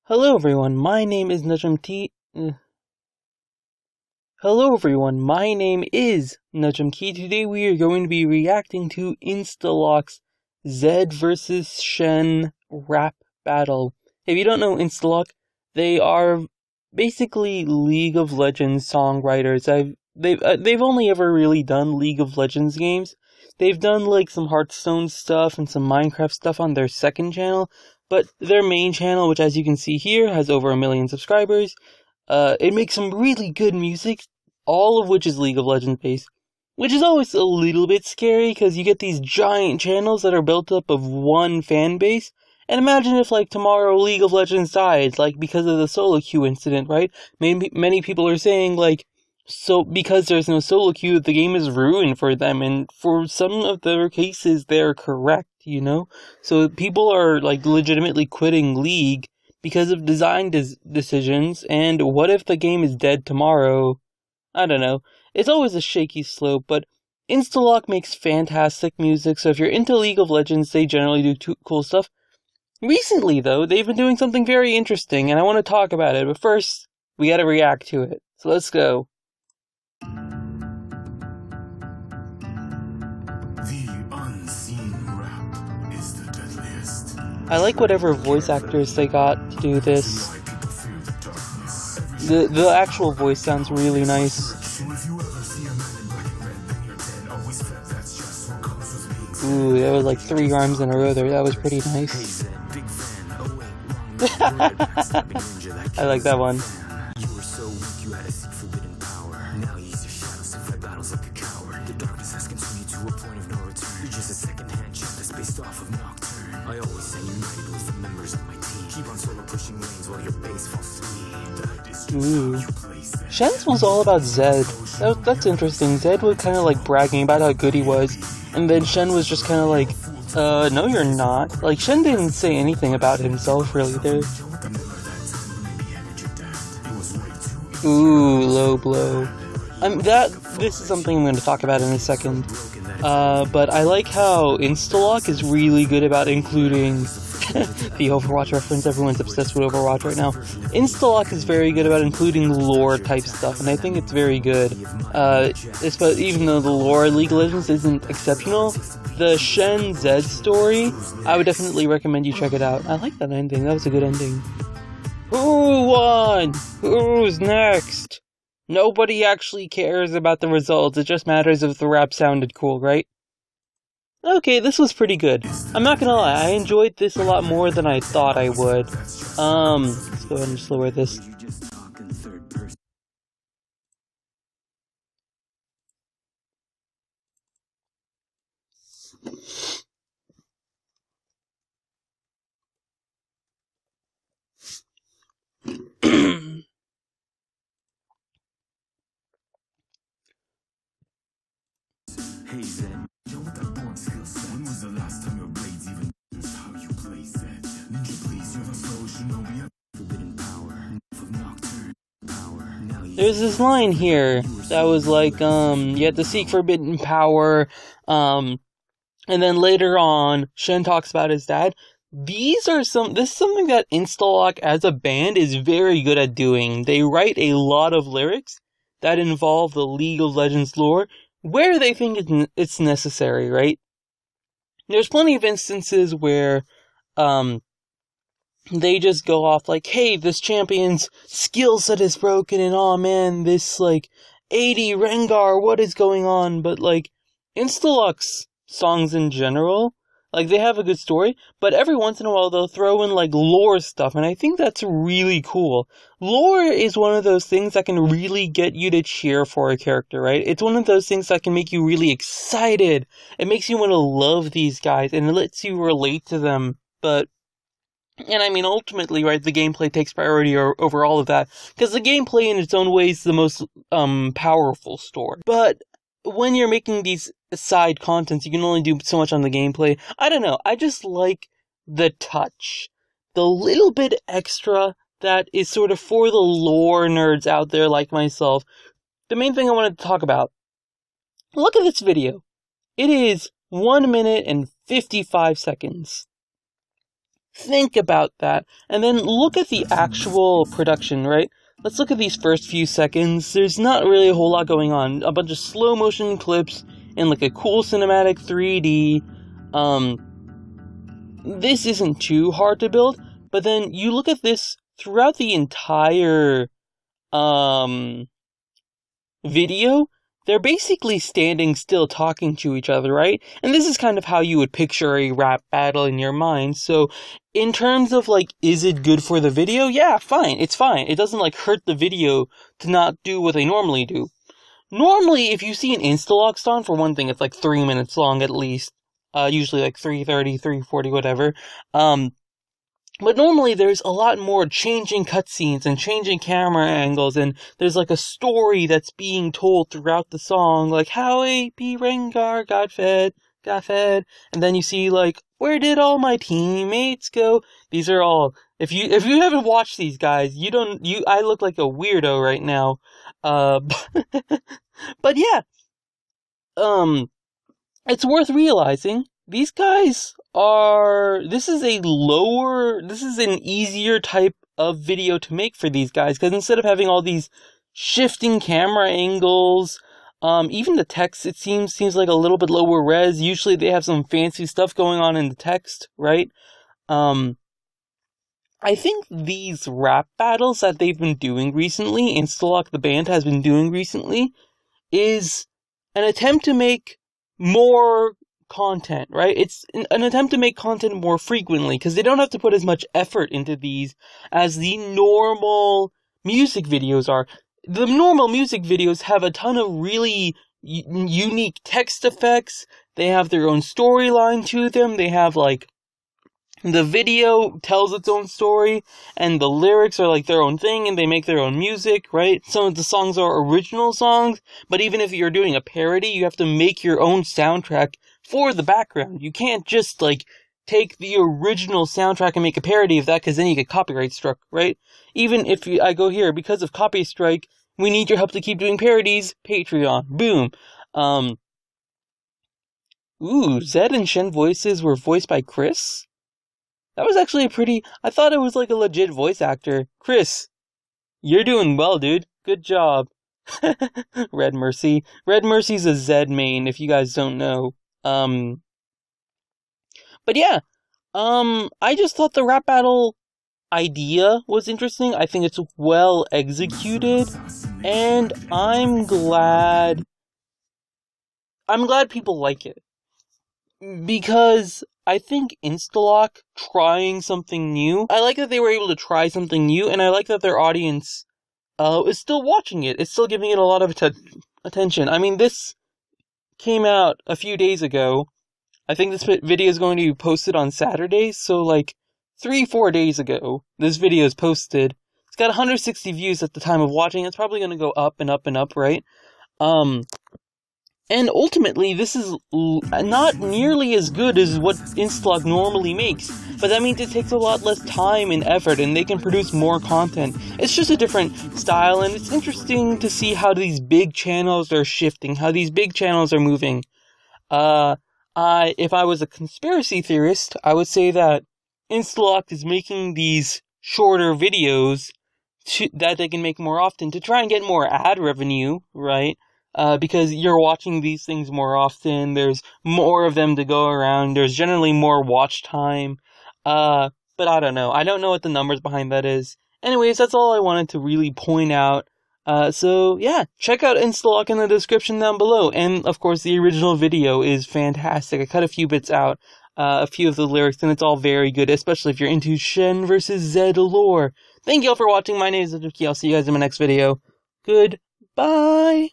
Hello everyone, my name is Nujum Hello everyone, my name is Nujum Key. Today we are going to be reacting to Instalok's Zed vs Shen rap battle. If you don't know Instalok, they are basically League of Legends songwriters. They've only ever really done League of Legends games. They've done like some Hearthstone stuff and some Minecraft stuff on their second channel, but their main channel, which as you can see here, has over 1 million subscribers. It makes some really good music, all of which is League of Legends based, which is always a little bit scary because you get these giant channels that are built up of one fan base. And imagine if, like, tomorrow League of Legends died, like, because of the solo queue incident, right? Many people are saying, like, so because there's no solo queue, the game is ruined for them, and for some of their cases, they're correct, you know? So people are, like, legitimately quitting League because of design decisions, and what if the game is dead tomorrow? I don't know. It's always a shaky slope, but Instalok makes fantastic music, so if you're into League of Legends, they generally do cool stuff. Recently, though, they've been doing something very interesting, and I want to talk about it, but first, we gotta react to it. So let's go. The unseen rap is the deadliest. I like whatever voice actors they got to do this. The actual voice sounds really nice. Ooh, that was like 3 rhymes in a row there. That was pretty nice. I like that one. You were so weak, you had to seek forbidden power. Now you use your shadows to fight battles like a coward. The darkness has continued to a point of no return. You're just a second-hand champ that's based off of Nocturne. I always say united with the members of my team. Keep on solo pushing lanes while your base falls to me. Ooh. Shen's was all about Zed. That's interesting. Zed was kind of like bragging about how good he was, and then Shen was just kind of like, no you're not. Like, Shen didn't say anything about himself really there. Ooh, low blow. This is something I'm going to talk about in a second. But I like how Instalok is really good about including the Overwatch reference. Everyone's obsessed with Overwatch right now. Instalok is very good about including lore type stuff, and I think it's very good. Even though the lore of League of Legends isn't exceptional, the Shen Zed story, I would definitely recommend you check it out. I like that ending. That was a good ending. Who won? Who's next? Nobody actually cares about the results, it just matters if the rap sounded cool, right? Okay, this was pretty good. I'm not gonna lie, I enjoyed this a lot more than I thought I would. Let's go ahead and just lower this. Hey Zen, yo, what that board skill set? When was the last time your blades even used how you play Zed? Ninja, please, you're the pro, Shinobi. Forbidden power of Nocturne power. There's this line here that was like, you had to seek forbidden power, and then later on, Shen talks about his dad. This is something that Instalok as a band is very good at doing. They write a lot of lyrics that involve the League of Legends lore, where they think it's necessary, right? There's plenty of instances where, they just go off like, hey, this champion's skill set is broken, and oh man, this, like, 80 Rengar, what is going on? But, like, Instalok's songs in general, like, they have a good story, but every once in a while they'll throw in, like, lore stuff, and I think that's really cool. Lore is one of those things that can really get you to cheer for a character, right? It's one of those things that can make you really excited. It makes you want to love these guys, and it lets you relate to them, and I mean, ultimately, right, the gameplay takes priority over all of that, because the gameplay in its own way is the most, powerful story. But when you're making these side contents, you can only do so much on the gameplay. I don't know, I just like the touch. The little bit extra that is sort of for the lore nerds out there like myself. The main thing I wanted to talk about. Look at this video. It is 1 minute and 55 seconds. Think about that, and then look at the actual production, right? Let's look at these first few seconds. There's not really a whole lot going on. A bunch of slow motion clips in like a cool cinematic 3D. This isn't too hard to build, but then you look at this throughout the entire video, they're basically standing still talking to each other, right? And this is kind of how you would picture a rap battle in your mind. So in terms of like, is it good for the video? Yeah, fine. It's fine. It doesn't like hurt the video to not do what they normally do. Normally, if you see an Instalok song, for one thing, it's like 3 minutes long at least. Usually like 3:30, 3:40, whatever. But normally there's a lot more changing cutscenes and changing camera angles, and there's like a story that's being told throughout the song, like how AP Rengar got fed, and then you see like, where did all my teammates go? These are all, if you haven't watched these guys, I look like a weirdo right now. But yeah, it's worth realizing these guys this is an easier type of video to make for these guys, because instead of having all these shifting camera angles, even the text, it seems like a little bit lower res. Usually they have some fancy stuff going on in the text, right? I think these rap battles that they've been doing recently, Instalok the band has been doing recently, is an attempt to make more content, right? It's an attempt to make content more frequently, because they don't have to put as much effort into these as the normal music videos are. The normal music videos have a ton of really unique text effects. They have their own storyline to them. They have like, the video tells its own story, and the lyrics are like their own thing, and they make their own music, right? Some of the songs are original songs, but even if you're doing a parody, you have to make your own soundtrack for the background. You can't just, like, take the original soundtrack and make a parody of that, because then you get copyright struck, right? Even if I go here, because of copy strike, we need your help to keep doing parodies, Patreon, boom. Zed and Shen voices were voiced by Chris? That was actually I thought it was like a legit voice actor. Chris, you're doing well, dude. Good job. Red Mercy. Red Mercy's a Zed main, if you guys don't know. But yeah, I just thought the rap battle idea was interesting. I think it's well executed, and I'm glad people like it. Because I think Instalok trying something new, I like that they were able to try something new, and I like that their audience is still watching it. It's still giving it a lot of attention. I mean, this came out a few days ago. I think this video is going to be posted on Saturday, so like 3-4 days ago, this video is posted. It's got 160 views at the time of watching. It's probably going to go up and up and up, right? And ultimately, this is not nearly as good as what Instalok normally makes, but that means it takes a lot less time and effort, and they can produce more content. It's just a different style, and it's interesting to see how these big channels are shifting, how these big channels are moving. If I was a conspiracy theorist, I would say that Instalok is making these shorter videos that they can make more often to try and get more ad revenue, right? Because you're watching these things more often, there's more of them to go around, there's generally more watch time, but I don't know what the numbers behind that is. Anyways, that's all I wanted to really point out. So yeah, check out Instalok in the description down below, and of course the original video is fantastic. I cut a few bits out, a few of the lyrics, and it's all very good, especially if you're into Shen versus Zed lore. Thank you all for watching. My name is Nujum. I'll see you guys in my next video. Goodbye!